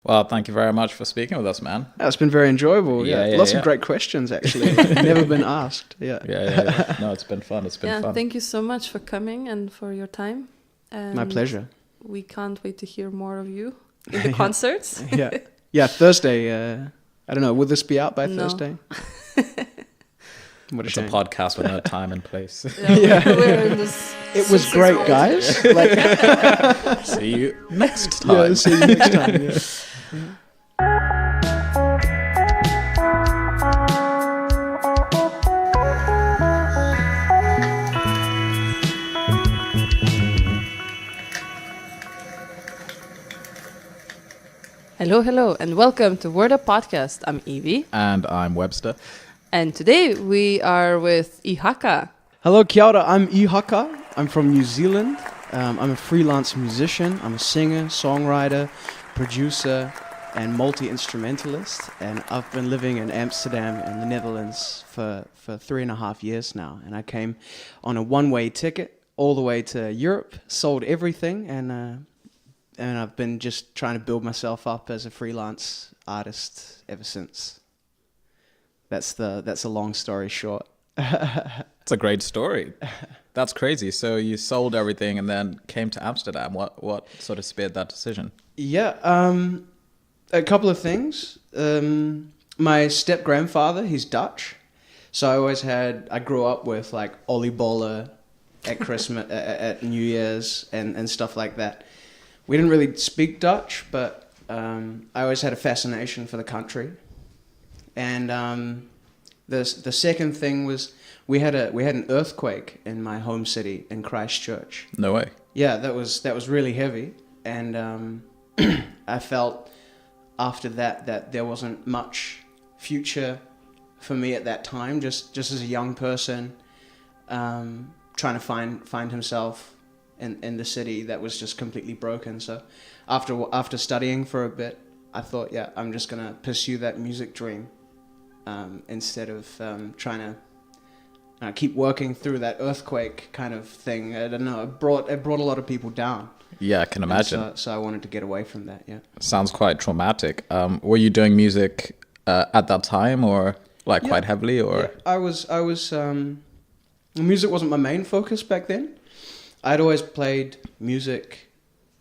Well, thank you very much for speaking with us, man. It's been very enjoyable. Yeah, Lots of great questions, actually. Never been asked. Yeah. No, it's been fun. It's been fun. Thank you so much for coming and for your time. And my pleasure. We can't wait to hear more of you in the concerts. Yeah, Thursday. I don't know. Will this be out by Thursday? What a it's shame. a podcast with no time and place. We're in this. It was great, guys. See you next time. Yeah, see you next time. Yeah. Hello, and welcome to Word Up Podcast. I'm Evie. And I'm Webster. And today we are with Ihaka. Hello, kia ora. I'm Ihaka. I'm from New Zealand. I'm a freelance musician. I'm a singer, songwriter, producer, and multi-instrumentalist. And I've been living in Amsterdam in the Netherlands for 3.5 years now. And I came on a one-way ticket all the way to Europe, sold everything, and I've been just trying to build myself up as a freelance artist ever since. That's a long story short. It's a great story. That's crazy. So you sold everything and then came to Amsterdam. What sort of speared that decision? Yeah, a couple of things. My step-grandfather, he's Dutch. So I grew up with like oliebollen at Christmas, at New Year's and stuff like that. We didn't really speak Dutch, but I always had a fascination for the country. And the second thing was we had an earthquake in my home city in Christchurch. No way. Yeah, that was really heavy, and I felt after that there wasn't much future for me at that time. Just as a young person, trying to find himself in the city that was just completely broken. So after studying for a bit, I thought, I'm just gonna pursue that music dream. Instead of trying to keep working through that earthquake kind of thing. I don't know, it brought a lot of people down. Yeah, I can imagine. So I wanted to get away from that, yeah. Sounds quite traumatic. Were you doing music at that time or quite heavily? Or yeah, I was music wasn't my main focus back then. I'd always played music.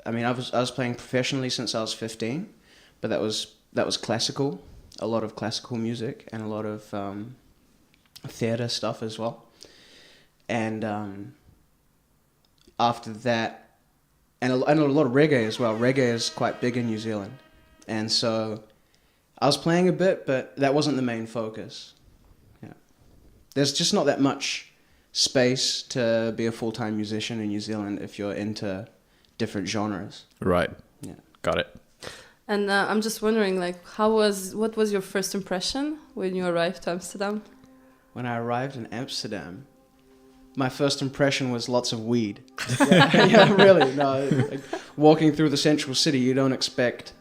I mean, I was playing professionally since I was 15, but that was classical. A lot of classical music and a lot of theatre stuff as well. And after that, and a lot of reggae as well. Reggae is quite big in New Zealand. And so I was playing a bit, but that wasn't the main focus. Yeah. There's just not that much space to be a full-time musician in New Zealand if you're into different genres. Right. Yeah. Got it. And I'm just wondering, what was your first impression when you arrived to Amsterdam? When I arrived in Amsterdam, my first impression was lots of weed. Yeah, really. No, walking through the central city, you don't expect,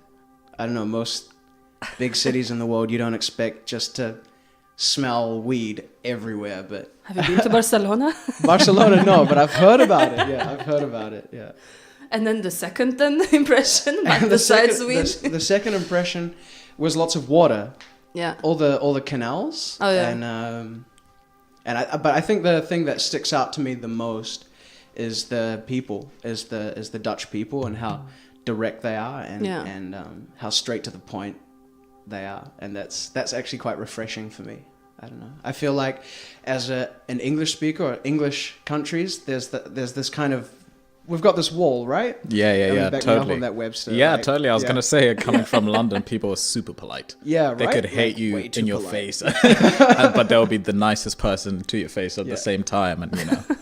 I don't know, most big cities in the world, you don't expect just to smell weed everywhere. But have you been to Barcelona? Barcelona, no, but I've heard about it. Yeah, I've heard about it. Yeah. And then the second impression, besides weed? The second impression was lots of water. Yeah. All the canals. Oh yeah. But I think the thing that sticks out to me the most is the people, is the Dutch people, and how direct they are, and how straight to the point they are, and that's actually quite refreshing for me. I don't know. I feel like as an English speaker or English countries, there's this kind of, we've got this wall, right? Yeah, back totally. Me up on that Webster. Yeah, totally. I was going to say, coming from London, people are super polite. Yeah, right? They could hate you in your polite. face, but they'll be the nicest person to your face at the same time. And,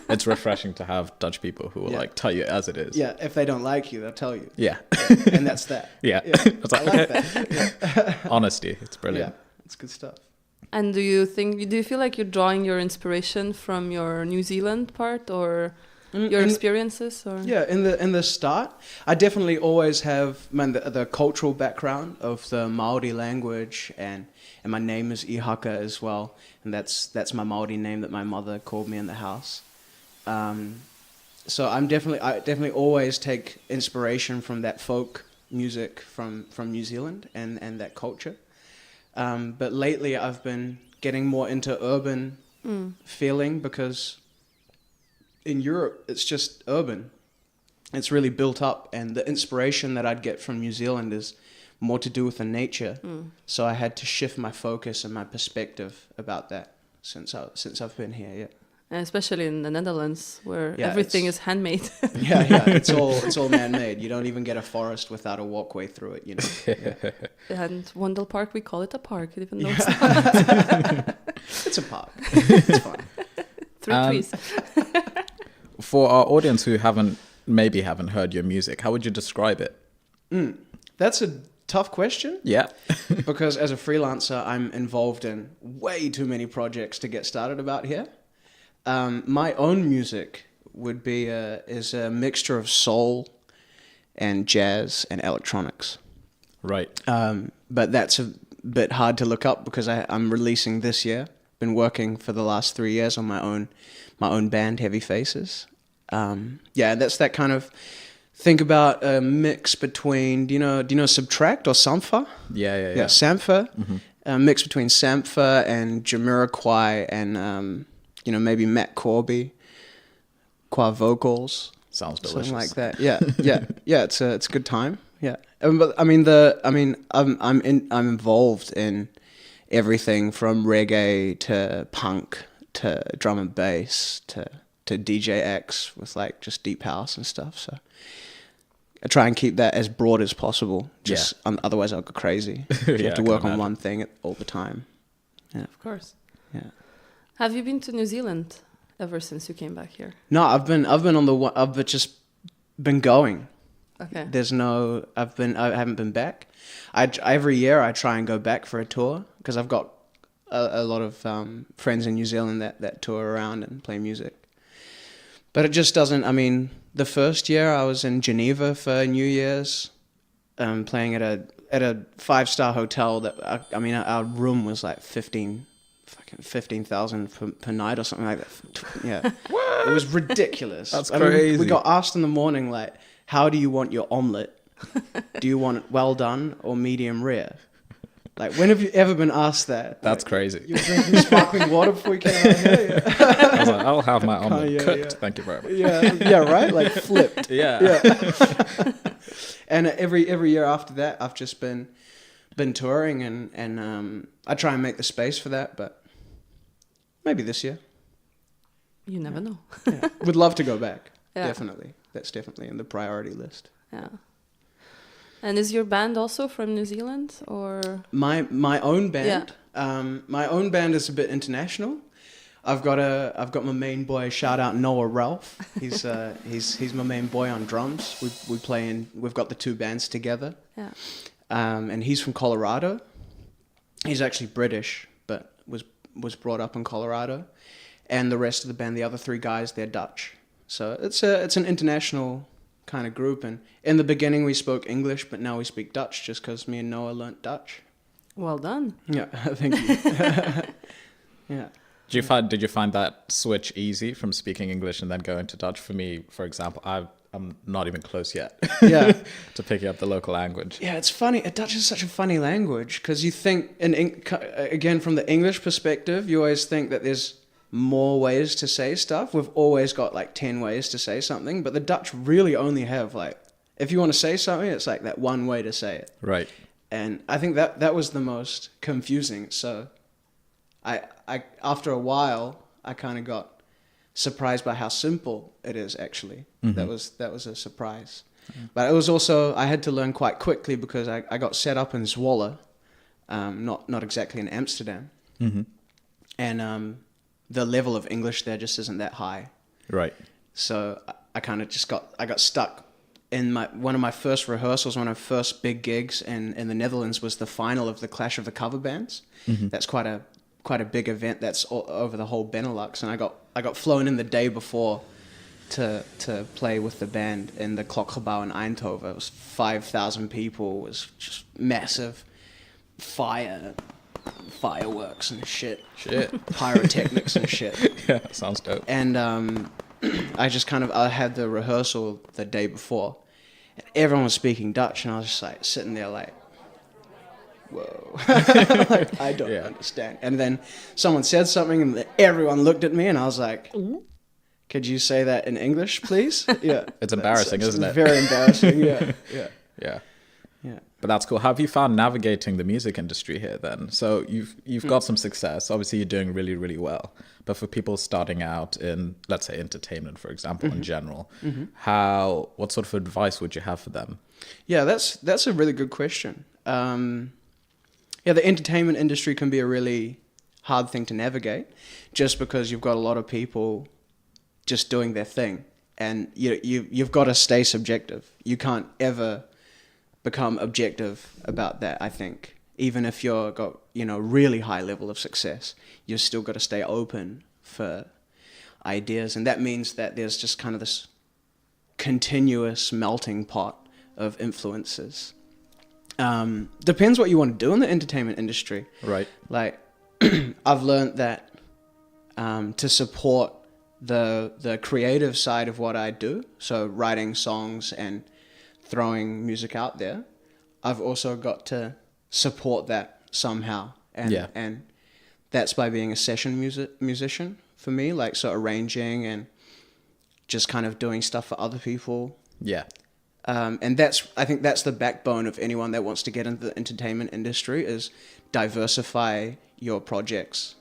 it's refreshing to have Dutch people who will tell you as it is. Yeah, if they don't like you, they'll tell you. Yeah. And that's that. Yeah. It's like, I like that. Yeah. Honesty, it's brilliant. Yeah, it's good stuff. And do you feel like you're drawing your inspiration from your New Zealand part, or your experiences? Or yeah, in the start, I definitely always have the cultural background of the Maori language, and my name is Ihaka as well, and that's my Maori name that my mother called me in the house. So I definitely always take inspiration from that folk music from New Zealand and that culture. But lately I've been getting more into urban feeling, because in Europe it's just urban. It's really built up, and the inspiration that I'd get from New Zealand is more to do with the nature. So I had to shift my focus and my perspective about that since I've been here. Yeah. And especially in the Netherlands, where Yeah, everything is handmade. Yeah, it's all man-made. You don't even get a forest without a walkway through it, you know. Yeah. And Wendell Park, we call it a park, even though it's not. It's a park. It's fun. 3 trees. For our audience who maybe haven't heard your music, how would you describe it? That's a tough question. Yeah. Because as a freelancer, I'm involved in way too many projects to get started about here. My own music would be is a mixture of soul and jazz and electronics. Right. But that's a bit hard to look up because I'm releasing this year. Been working for the last 3 years on my own band, Heavy Faces. That's that kind of. Think about a mix between, do you know Subtract or Sampha? Yeah. Sampha. A mix between Sampha and Jamiroquai and, maybe Matt Corby, qua vocals. Sounds delicious. Something like that. Yeah. It's a good time. Yeah. But I'm involved in everything from reggae to punk to drum and bass to DJ X with like just deep house and stuff. So I try and keep that as broad as possible. Otherwise I'll go crazy. You have to work on one thing all the time. Yeah. Of course. Yeah. Have you been to New Zealand ever since you came back here? No, I've just been going. Okay. I haven't been back. Every year I try and go back for a tour because I've got a lot of friends in New Zealand that tour around and play music. But it just doesn't. I mean, the first year I was in Geneva for New Year's, playing at a 5-star hotel. Our room was like 15,000 per night or something like that. Yeah, it was ridiculous. That's crazy. We got asked in the morning, like, how do you want your omelette? Do you want it well done or medium rare? Like, when have you ever been asked that? That's like, crazy. You were drinking sparkling water before you came out here? Yeah. I was like, I'll have my omelet cooked. Thank you very much. Yeah, right? Like, flipped. Yeah. And every year after that, I've just been touring, and I try and make the space for that, but maybe this year. You never know. Yeah. Would love to go back. Yeah. Definitely. That's definitely in the priority list. Yeah. And is your band also from New Zealand, or my own band? Yeah. My own band is a bit international. I've got my main boy. Shout out Noah Ralph. He's my main boy on drums. We've got the two bands together. Yeah. And he's from Colorado. He's actually British, but was brought up in Colorado. And the rest of the band, the other 3 guys, they're Dutch. So it's an international kind of group. And in the beginning we spoke English, but now we speak Dutch just because me and Noah learnt Dutch. Well done. Yeah, thank you. Yeah. Did you find that switch easy from speaking English and then going to Dutch? For me, for example, I'm not even close yet. Yeah. To picking up the local language. Yeah, it's funny. Dutch is such a funny language because you think, again, from the English perspective, you always think that there's more ways to say stuff. We've always got like 10 ways to say something, but the Dutch really only have like, if you want to say something, it's like that one way to say it. Right. And I think that was the most confusing. So I after a while, I kind of got surprised by how simple it is actually. Mm-hmm. That was a surprise. Mm-hmm. But it was also, I had to learn quite quickly because I got set up in Zwolle, not exactly in Amsterdam. Mm-hmm. And the level of English there just isn't that high. Right. So I kind of just got stuck in one of my first rehearsals, one of my first big gigs in the Netherlands was the final of the Clash of the Cover Bands. Mm-hmm. That's quite a big event that's all over the whole Benelux, and I got flown in the day before to play with the band in the Klokgebouw in Eindhoven. It was 5,000 people. It was just massive fireworks and shit, pyrotechnics and shit. Yeah, sounds dope. And I had the rehearsal the day before, and everyone was speaking Dutch, and I was just like sitting there like, whoa, like, I don't understand. And then someone said something, and everyone looked at me, and I was like, could you say that in English, please? Yeah, it's embarrassing, isn't it? Very embarrassing. Yeah. But that's cool. How have you found navigating the music industry here then? So you've got some success. Obviously, you're doing really, really well. But for people starting out in, let's say, entertainment, for example, in general, what sort of advice would you have for them? Yeah, that's a really good question. The entertainment industry can be a really hard thing to navigate, just because you've got a lot of people just doing their thing, and you've got to stay subjective. You can't ever become objective about that. I think even if you've got really high level of success, you've still got to stay open for ideas, and that means that there's just kind of this continuous melting pot of influences. Depends what you want to do in the entertainment industry. Right. Like I've learned that to support the creative side of what I do, so writing songs and throwing music out there, I've also got to support that somehow, and that's by being a session musician for me, like so arranging and just kind of doing stuff for other people. And I think that's the backbone of anyone that wants to get into the entertainment industry, is diversify your projects,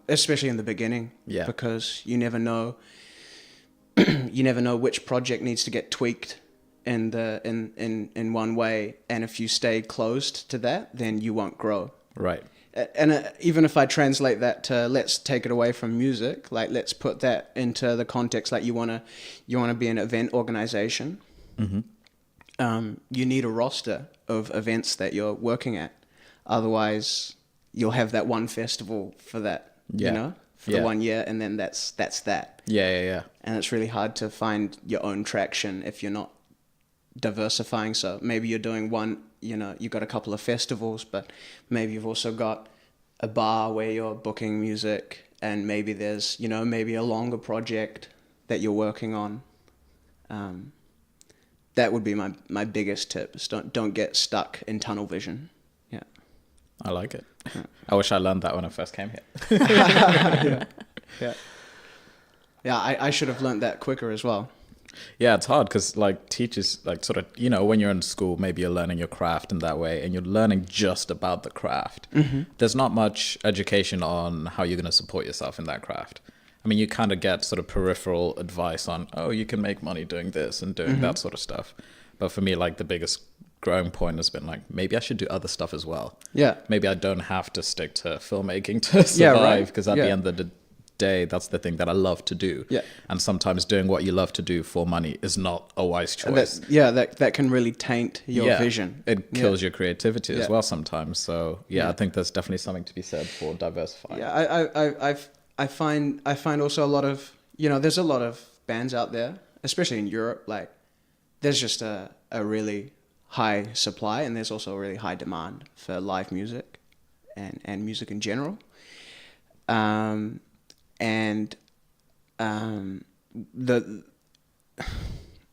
especially in the beginning, because you never know which project needs to get tweaked in one way, and if you stay closed to that, then you won't grow. Right. And even if I translate that to, let's take it away from music, like let's put that into the context, like you wanna be an event organization. You need a roster of events that you're working at, otherwise you'll have that one festival for that, for the 1 year, and then that's that. And it's really hard to find your own traction if you're not diversifying. So maybe you're doing one, you've got a couple of festivals, but maybe you've also got a bar where you're booking music, and maybe there's maybe a longer project that you're working on. That would be my biggest tip, is don't get stuck in tunnel vision. I like it. I wish I learned that when I first came here. I should have learned that quicker as well. Yeah, it's hard because like teachers, like sort of, when you're in school, maybe you're learning your craft in that way, and you're learning just about the craft. There's not much education on how you're going to support yourself in that craft. I mean, you kind of get sort of peripheral advice on, you can make money doing this and doing that sort of stuff. But for me, like the biggest growing point has been like, maybe I should do other stuff as well. Maybe I don't have to stick to filmmaking to survive, because at the end of the day, that's the thing that I love to do. And sometimes doing what you love to do for money is not a wise choice. That can really taint your vision. It kills your creativity as well sometimes. So I think there's definitely something to be said for diversifying. I find also a lot of, there's a lot of bands out there, especially in Europe, like there's just a really high supply, and there's also a really high demand for live music and music in general.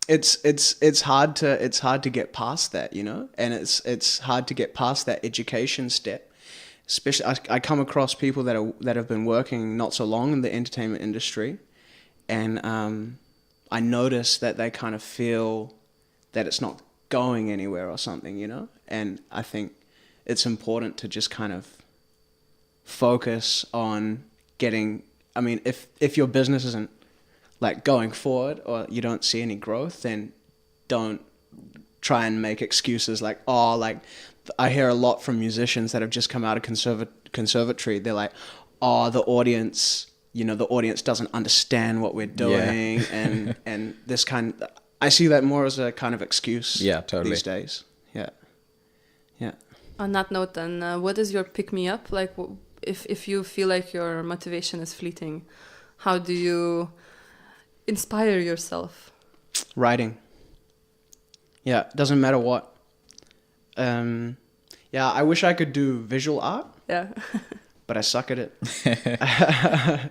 It's hard to get past that, and it's hard to get past that education step. Especially, I come across people that have been working not so long in the entertainment industry, and I notice that they kind of feel that it's not going anywhere or something, And I think it's important to just kind of focus on getting. I mean, if your business isn't like going forward, or you don't see any growth, then don't try and make excuses like, I hear a lot from musicians that have just come out of conservatory. They're like, the audience, the audience doesn't understand what we're doing. And this I see that more as a kind of excuse these days. Yeah. On that note then, what is your pick-me-up? Like, if you feel like your motivation is fleeting, how do you inspire yourself? Writing. Yeah, doesn't matter what. I wish I could do visual art. but I suck at it.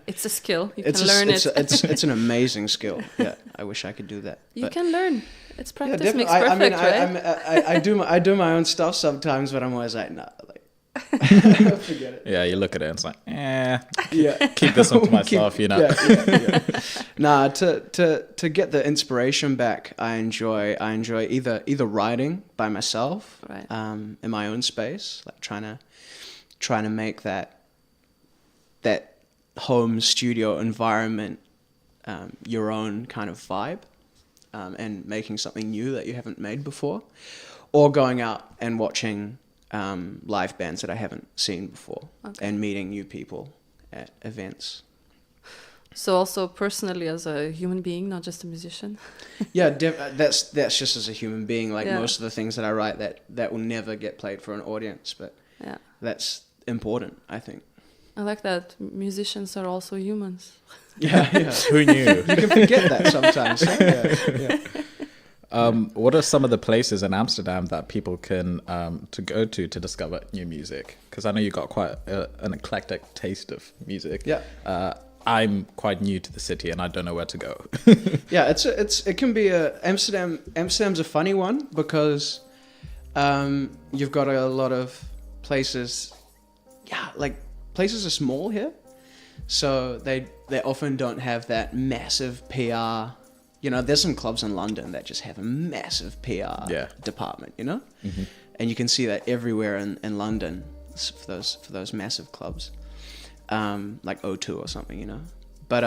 It's a skill. You It's can learn it. it's an amazing skill. Yeah, I wish I could do that. You But can learn. It's practice definitely. makes perfect, right? I do my own stuff sometimes, but I'm always like, nah, like forget it. Yeah, you look at it and it's like, Yeah, keep this one to myself, you know. Yeah. Nah, to get the inspiration back, I enjoy either writing by myself, Right. in my own space, like trying to make that home studio environment your own kind of vibe, and making something new that you haven't made before, or going out and watching live bands that I haven't seen before, and meeting new people at events. So also personally as a human being, not just a musician. Yeah, that's just as a human being. Like most of the things that I write that will never get played for an audience, but Yeah. that's important, I think. I like that musicians are also humans. Yeah. Who knew? You can forget that sometimes. Yeah. What are some of the places in Amsterdam that people can to go to discover new music? Because I know you got quite an eclectic taste of music. Yeah. I'm quite new to the city and I don't know where to go. Yeah, it can be Amsterdam's a funny one because you've got a lot of places. Yeah, like places are small here, so they often don't have that massive PR. You know, there's some clubs in London that just have a massive PR department. You know, and you can see that everywhere in London for those massive clubs. Like O2 or something, you know. But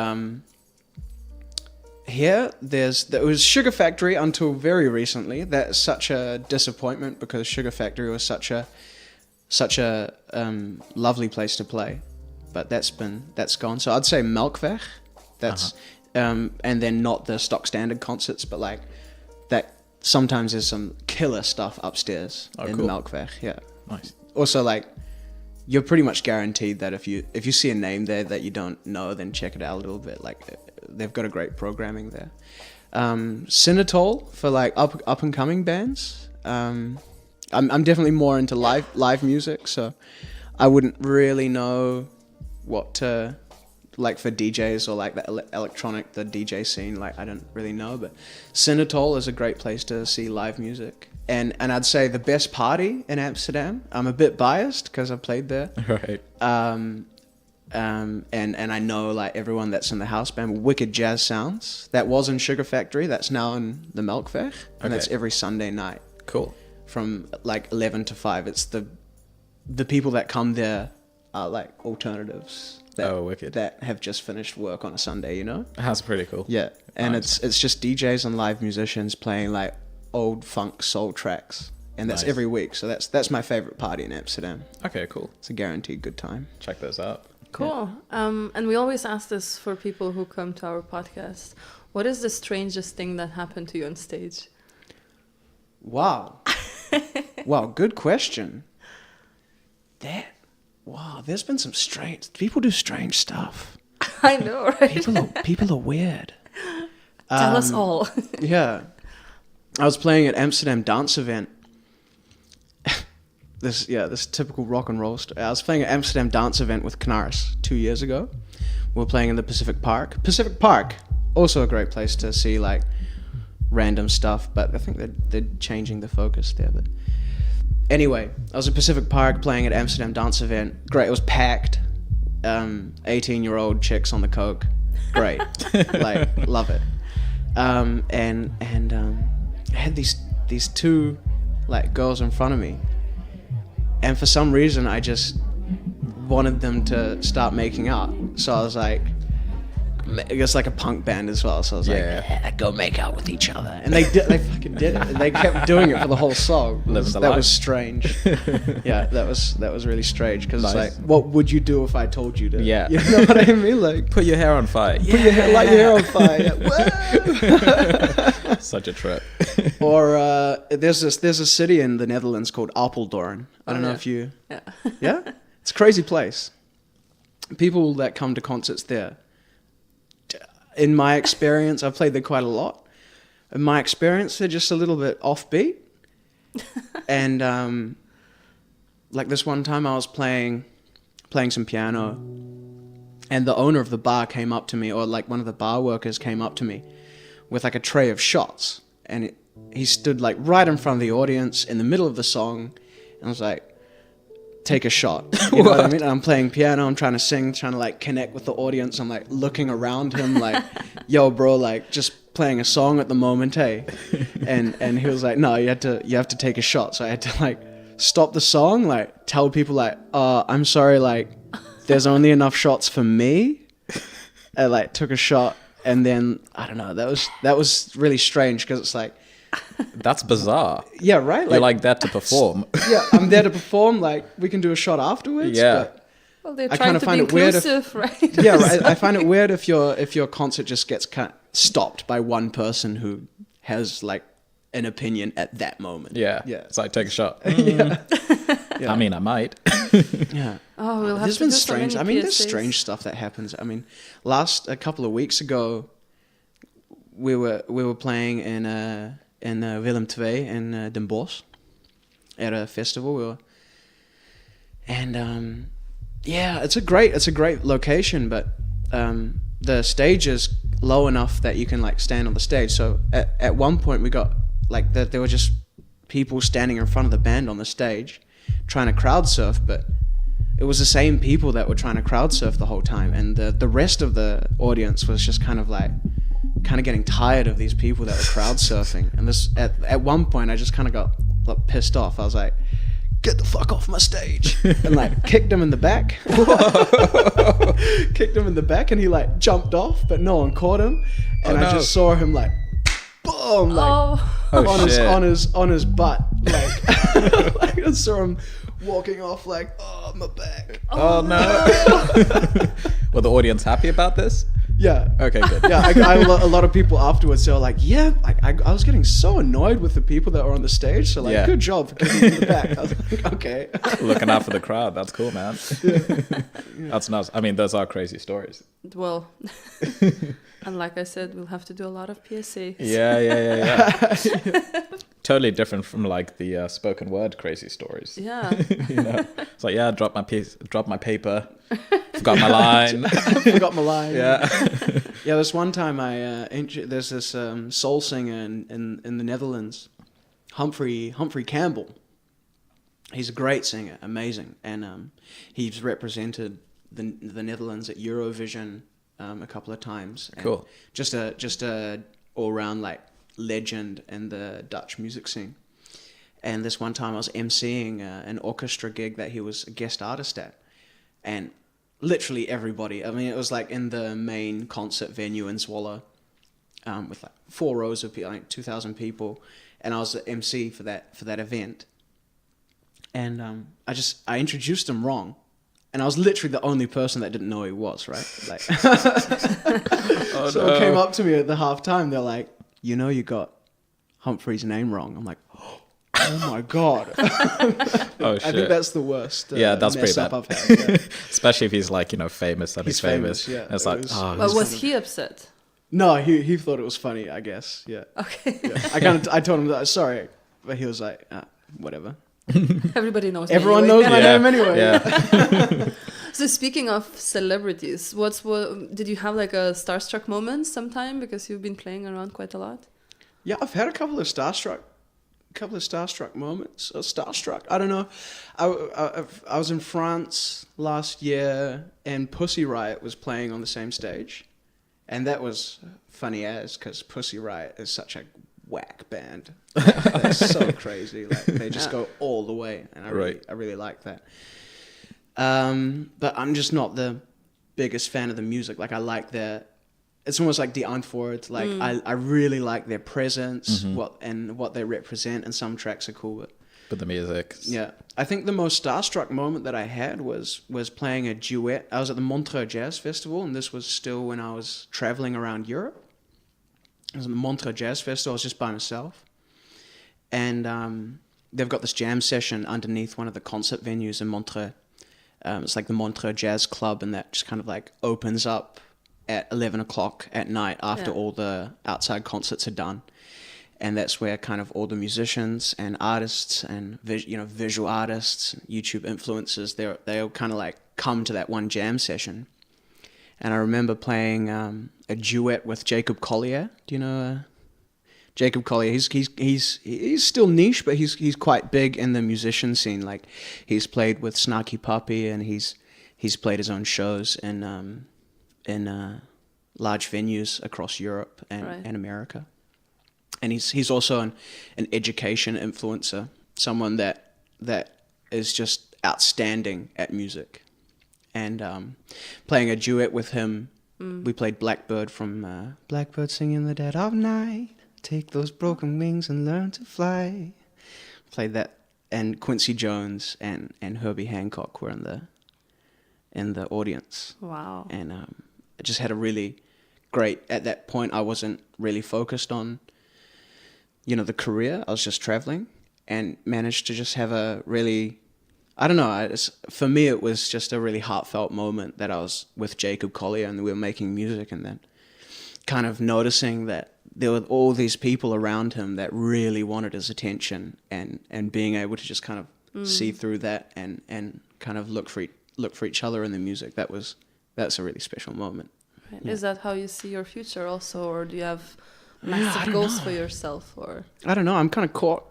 here there was Sugar Factory until very recently. That's such a disappointment because Sugar Factory was such a lovely place to play, but that's gone. So I'd say Melkweg. That's and then not the stock standard concerts, but like that. Sometimes there's some killer stuff upstairs in cool. Melkweg. Yeah, Nice. Also, like, you're pretty much guaranteed that if you see a name there that you don't know, then check it out a little bit. Like, they've got a great programming there. Cinetol for like up and coming bands. I'm definitely more into live music, so I wouldn't really know what to like for DJs or like the DJ scene. Like, I don't really know, but Cinetol is a great place to see live music. And I'd say the best party in Amsterdam. I'm a bit biased because I played there. Right. And I know like everyone that's in the house band. Wicked Jazz Sounds. That was in Sugar Factory. That's now in the Melkweg, and that's every Sunday night. Cool. From like 11 to 5. It's the people that come there are like alternatives. Wicked. That have just finished work on a Sunday. You know. That's pretty cool. Yeah, and Nice. it's just DJs and live musicians playing like old funk soul tracks, and that's Nice. every week. So that's my favorite party in Amsterdam. Okay, cool. It's a guaranteed good time. Check those out. Cool. And we always ask this for people who come to our podcast. What is the strangest thing that happened to you on stage? Wow. Wow, good question. There's been some strange people do strange stuff. I know, right? People are weird. Tell us all. Yeah. I was playing at Amsterdam dance event. This typical rock and roll story. I was playing at Amsterdam dance event with Canaris 2 years ago. We were playing in the Pacific Park. Pacific Park, also a great place to see like random stuff, but I think they're changing the focus there. But anyway, I was at Pacific Park playing at Amsterdam dance event. Great, it was packed. 18-year-old chicks on the coke. Great, like love it. And I had these two like girls in front of me, and for some reason I just wanted them to start making out. So I was like, I guess like a punk band as well. So I was like, go make out with each other, and they fucking did it. And they kept doing it for the whole song. That was strange. Yeah, that was really strange because Nice. it's like, what would you do if I told you to? Yeah. You know what I mean? Like, Put your hair on fire. put your hair, light your hair on fire. Whoa! Such a trip. Or there's a city in the Netherlands called Apeldoorn. I don't know if you. Yeah. Yeah, it's a crazy place. People that come to concerts there. In my experience, I've played there quite a lot. In my experience, they're just a little bit offbeat. And like this one time, I was playing playing some piano, and the owner of the bar came up to me, or like one of the bar workers came up to me with like a tray of shots, and he stood like right in front of the audience in the middle of the song, and I was like, take a shot. You know what I mean? And I'm playing piano, I'm trying to sing, trying to like connect with the audience. I'm like looking around him like, yo bro, like just playing a song at the moment, hey. And he was like, no, you have to take a shot. So I had to like stop the song, like tell people like, I'm sorry, like there's only enough shots for me. I like took a shot, and then I don't know, that was really strange, because it's like, That's bizarre. yeah, right? You're like there to perform. Yeah, I'm there to perform, like we can do a shot afterwards. Yeah. But Well, they're I trying kinda to find be it weird if- inclusive, right? yeah, right. I find it weird if your concert just gets stopped by one person who has like an opinion at that moment. Yeah. Yeah. It's like, take a shot. Yeah. Yeah. I mean, I might. Yeah. Oh, we'll have There's to been do so strange. many I mean, there's PSAs. strange stuff that happens. I mean, a couple of weeks ago, we were playing in Willem II in Den Bosch at a festival. Yeah, it's a great location, but the stage is low enough that you can like stand on the stage. So at one point we got like that there were just people standing in front of the band on the stage trying to crowd surf, but it was the same people that were trying to crowd surf the whole time, and the rest of the audience was just kind of getting tired of these people that were crowd surfing. And this at one point I just kind of got like, pissed off. I was like, get the fuck off my stage, and like kicked him in the back. Kicked him in the back, and he like jumped off, but no one caught him. And I just saw him like boom, like on his butt, like, like I saw him walking off like, oh, my back. Oh no. Were the audience happy about this? Yeah. Okay, good. Yeah, a lot of people afterwards, they were like, yeah, I was getting so annoyed with the people that were on the stage, so like, Yeah. good job for kicking me in the back. I was like, okay. Looking out for the crowd. That's cool, man. That's nice. I mean, those are crazy stories. Well, and like I said, we'll have to do a lot of PSAs. Yeah. Totally different from like the spoken word crazy stories. Yeah. You know, it's like, yeah, drop my paper, forgot my line. Forgot my line. Yeah. Yeah, this one time there's this soul singer in the Netherlands, Humphrey Campbell. He's a great singer, amazing, and he's represented the Netherlands at Eurovision a couple of times. And Cool. Just a all round like legend in the Dutch music scene. And this one time I was emceeing an orchestra gig that he was a guest artist at, and literally everybody. I mean, it was like in the main concert venue in Zwolle, with like 4 rows of people, like 2,000 people, and I was the MC for that event. And I introduced him wrong, and I was literally the only person that didn't know who he was, right? Like, so it came up to me at the halftime. They're like, you know, you got Humphrey's name wrong. I'm like, oh my god. Oh shit. I think that's the worst. Yeah, that's mess pretty up bad. I've had. Yeah. Especially if he's like, you know, famous and he's famous. Yeah, And it's it like, was- oh, But he's- was he upset? No, he thought it was funny, I guess. Yeah. Okay. Yeah. I told him that sorry, but he was like, whatever. Everybody knows. Everyone me knows anyway. my name anyway. Yeah. So speaking of celebrities, what did you have like a starstruck moment sometime, because you've been playing around quite a lot? Yeah, I've had a couple of starstruck moments. Or starstruck, I don't know. I was in France last year, and Pussy Riot was playing on the same stage, and that was funny because Pussy Riot is such a whack band. They're so crazy. Like they just go all the way, and I really like that. But I'm just not the biggest fan of the music. Like I like it's almost like the antwoord. Like I really like their presence, what they represent, and some tracks are cool. But the music. Yeah, I think the most starstruck moment that I had was playing a duet. I was at the Montreux Jazz Festival, and this was still when I was traveling around Europe. I was at the Montreux Jazz Festival. I was just by myself, and they've got this jam session underneath one of the concert venues in Montreux. It's like the Montreux Jazz Club, and that just kind of like opens up at 11 o'clock at night after all the outside concerts are done. And that's where kind of all the musicians and artists and visual artists, YouTube influencers, they all kind of like come to that one jam session. And I remember playing a duet with Jacob Collier. Do you know Jacob Collier? He's still niche, but he's quite big in the musician scene. Like, he's played with Snarky Puppy, and he's played his own shows in large venues across Europe and America. And he's also an education influencer, someone that is just outstanding at music. And playing a duet with him, we played Blackbird from Blackbird Sing in the Dead of Night, take those broken wings and learn to fly. Played that, and Quincy Jones and Herbie Hancock were in the audience. Wow. And I just had a really great, at that point I wasn't really focused on, the career. I was just traveling, and managed to just have a really, I don't know, for me it was just a really heartfelt moment that I was with Jacob Collier and we were making music, and then kind of noticing that there were all these people around him that really wanted his attention, and being able to just kind of see through that and kind of look for each other in the music. That's a really special moment. Right. Yeah. Is that how you see your future also, or do you have massive goals for yourself? Or I don't know. I'm kind of caught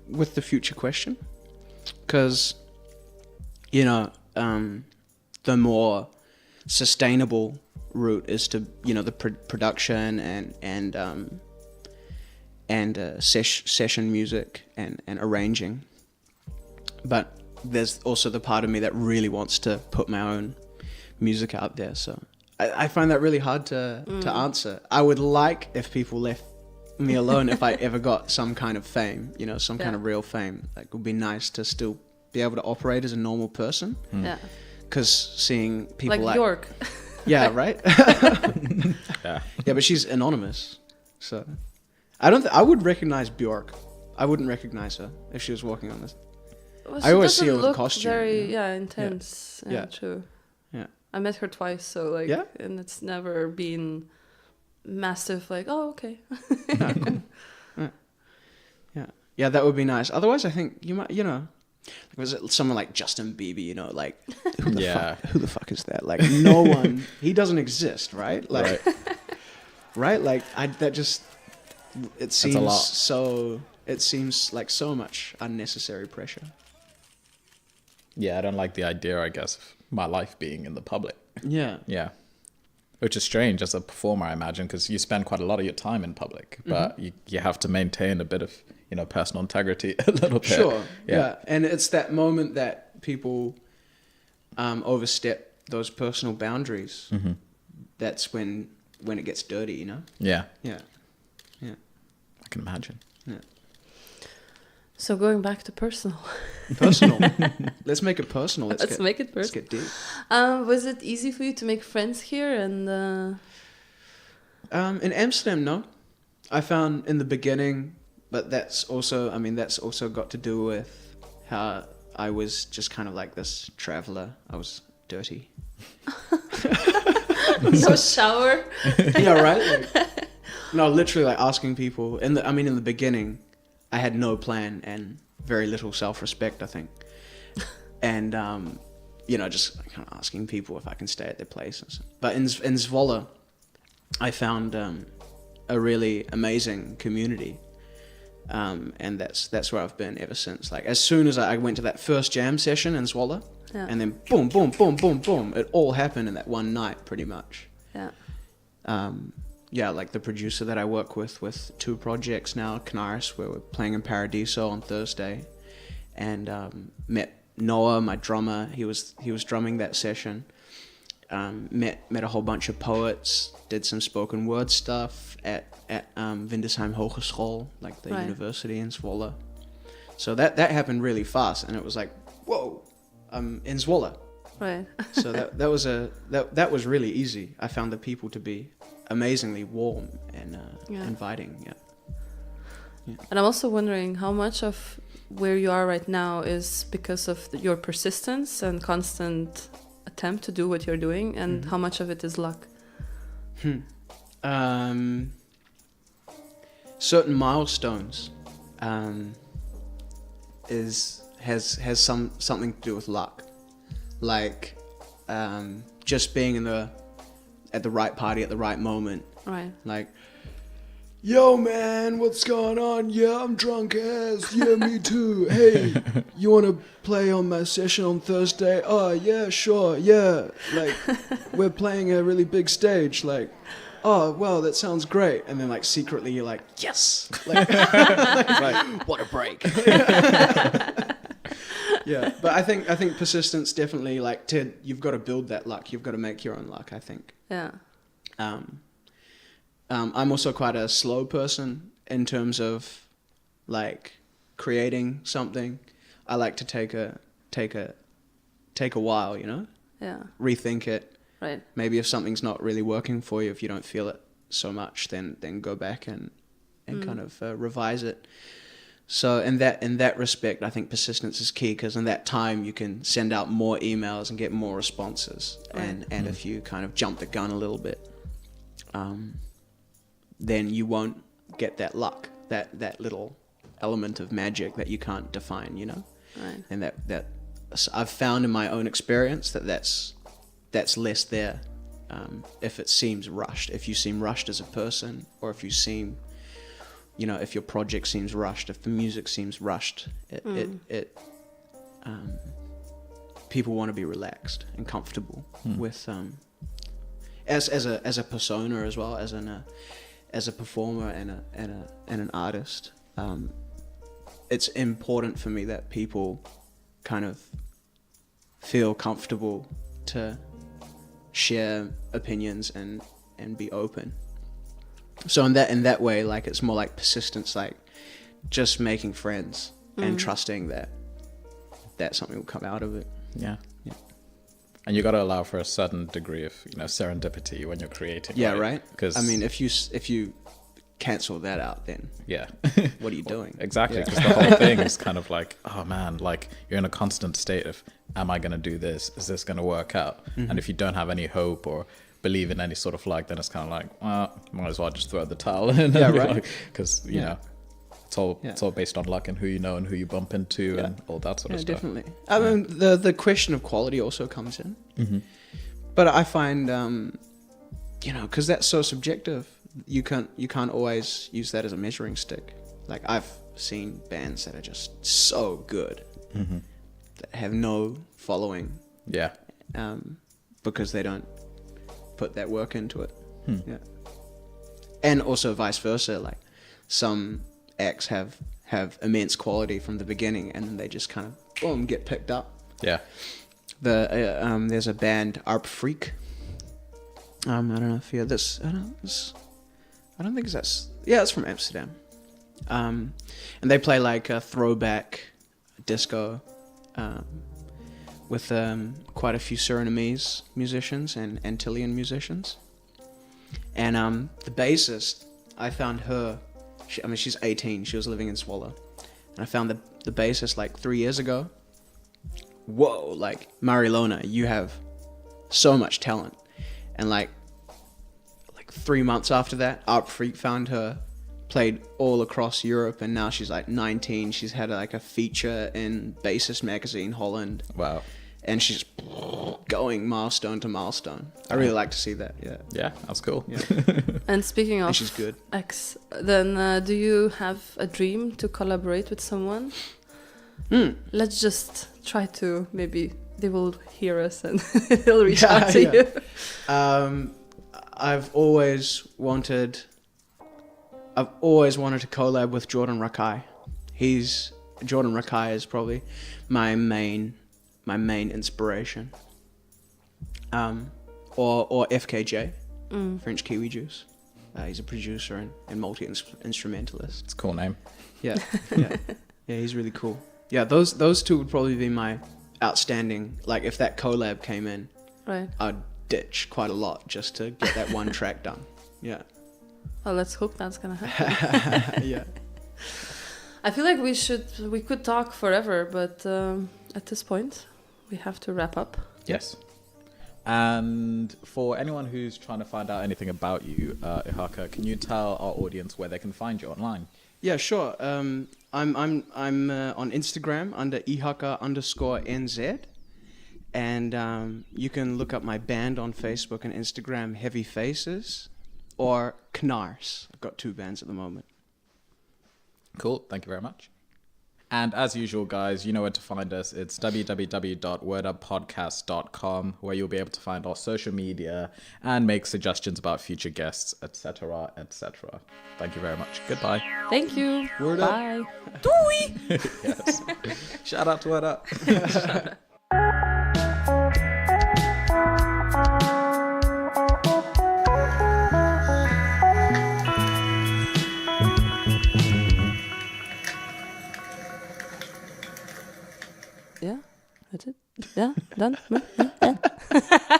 with the future question, because the more sustainable route is to the production and session music and arranging. But there's also the part of me that really wants to put my own music out there. So I find that really hard to answer. I would like if people left me alone if I ever got some kind of fame, some kind of real fame. Like, it would be nice to still be able to operate as a normal person. Yeah. Because seeing people like Bjork. Yeah, right? Yeah. Yeah, but she's anonymous. So I would recognize Bjork. I wouldn't recognize her if she was walking on this. Well, I always see her doesn't with a look costume. very intense. Yeah, true. Yeah. I met her twice, so and it's never been massive. Like, oh, okay. No, cool. Yeah, that would be nice. Otherwise, I think you might, was it someone like Justin Bieber? Like, who the fuck is that? Like, no one. He doesn't exist, right? Like, right? Like, it seems a lot. so. It seems like so much unnecessary pressure. Yeah, I don't like the idea, I guess, of my life being in the public. Yeah. Yeah. Which is strange as a performer, I imagine, because you spend quite a lot of your time in public, but you have to maintain a bit of, personal integrity a little bit. Sure. Yeah. And it's that moment that people overstep those personal boundaries. Mm-hmm. That's when it gets dirty, Yeah. Yeah. Yeah. I can imagine. Yeah. So going back to personal. Personal. Let's make it personal. Let's make it personal. Let's get deep. Was it easy for you to make friends here? And in Amsterdam, no. I found in the beginning, but that's also got to do with how I was just kind of like this traveler. I was dirty. no shower. Yeah, right. No, literally, like asking people. In the beginning, I had no plan and very little self-respect, I think. And, just kind of asking people if I can stay at their place. But in Zwolle, I found a really amazing community. And that's where I've been ever since. Like, as soon as I went to that first jam session in Zwolle, and then boom, boom, boom, boom, boom, it all happened in that one night, pretty much. Yeah. Like the producer that I work with 2 projects now, Canaris, where we're playing in Paradiso on Thursday, and met Noah, my drummer. He was drumming that session. Met a whole bunch of poets. Did some spoken word stuff at Windesheim Hogeschool, like the university in Zwolle. So that happened really fast, and it was like, whoa, I'm in Zwolle. Right. So that was really easy. I found the people to be amazingly warm and inviting. Yeah. And I'm also wondering how much of where you are right now is because of your persistence and constant attempt to do what you're doing, and how much of it is luck. Certain milestones has something to do with luck. Like just being at the right party at the right moment. Right. Like, yo, man, what's going on? Yeah, I'm drunk as. Yeah, me too. Hey, you want to play on my session on Thursday? Oh, yeah, sure. Yeah. Like, we're playing a really big stage. Like, oh, wow, that sounds great. And then, like, secretly you're like, yes. Like, like what a break. Yeah, but I think persistence definitely, like, you've got to build that luck. You've got to make your own luck, I think. Yeah. I'm also quite a slow person in terms of, like, creating something. I like to take a while, you know? Yeah. Rethink it. Right. Maybe if something's not really working for you, if you don't feel it so much, then go back and kind of revise it. So in that respect, I think persistence is key, because in that time you can send out more emails and get more responses. Right. And if you kind of jump the gun a little bit, then you won't get that luck, that little element of magic that you can't define, you know? Right. And that I've found in my own experience that's less there if it seems rushed. If you seem rushed as a person, or if you seem, you know, if your project seems rushed, if the music seems rushed, people want to be relaxed and comfortable with as a persona, as well as a performer and an artist. It's important for me that people kind of feel comfortable to share opinions and be open. So in that way, like, it's more like persistence, like just making friends and trusting that something will come out of it. Yeah. And you got to allow for a certain degree of, you know, serendipity when you're creating. Yeah, right. Because I mean, if you cancel that out, then yeah, what are you doing? Exactly, Yeah. because the whole thing is kind of like, oh man, like you're in a constant state of, am I going to do this? Is this going to work out? And if you don't have any hope or believe in any sort of luck, then it's kind of like, well, might as well just throw the towel in. Yeah, right. Because you know, it's all based on luck and who you know and who you bump into and all that sort of stuff. Definitely. I mean, the question of quality also comes in. But I find, you know, because that's so subjective, you can't always use that as a measuring stick. Like, I've seen bands that are just so good that have no following. Yeah. Because they don't put that work into it. Yeah. And also vice versa. Like, some acts have immense quality from the beginning, and then they just kind of boom get picked up. Yeah. There's a band, Arp Freak. I don't know if you heard this. I don't think that's. Yeah, it's from Amsterdam. And they play like a throwback disco with quite a few Surinamese musicians and Antillean musicians. And the bassist, I found her. She's 18. She was living in Swallow, and I found the bassist like 3 years ago. Whoa, like, Marilona, you have so much talent. And like 3 months after that, Art Freak found her, played all across Europe, and now she's like 19. She's had like a feature in Bassist magazine, Holland. Wow. And she's going milestone to milestone. I really like to see that. Yeah. Yeah, that's cool. Yeah. And speaking of And she's good. X, then do you have a dream to collaborate with someone? Let's just try to, maybe they will hear us and they'll reach out to you. I've always wanted to collab with Jordan Rakai. Jordan Rakai is probably my main inspiration. Or FKJ, French Kiwi Juice. He's a producer and multi-instrumentalist. It's a cool name. Yeah, yeah, he's really cool. Yeah, those two would probably be my outstanding. Like, if that collab came in, Right. I'd ditch quite a lot just to get that one track done. Yeah. Well, let's hope that's gonna happen. Yeah. I feel like we could talk forever, but at this point, we have to wrap up. Yes. And for anyone who's trying to find out anything about you, Ihaka, can you tell our audience where they can find you online? Yeah, sure. I'm on Instagram under Ihaka_NZ, And you can look up my band on Facebook and Instagram, Heavy Faces, or Knars. I've got 2 bands at the moment. Cool. Thank you very much. And as usual, guys, you know where to find us. It's www.worduppodcast.com, where you'll be able to find our social media and make suggestions about future guests, etc., etc. Thank you very much. Goodbye. Thank you. Word up. Bye. Yes. Shout out to Word Up. Yeah, that's it. Yeah, done. Yeah.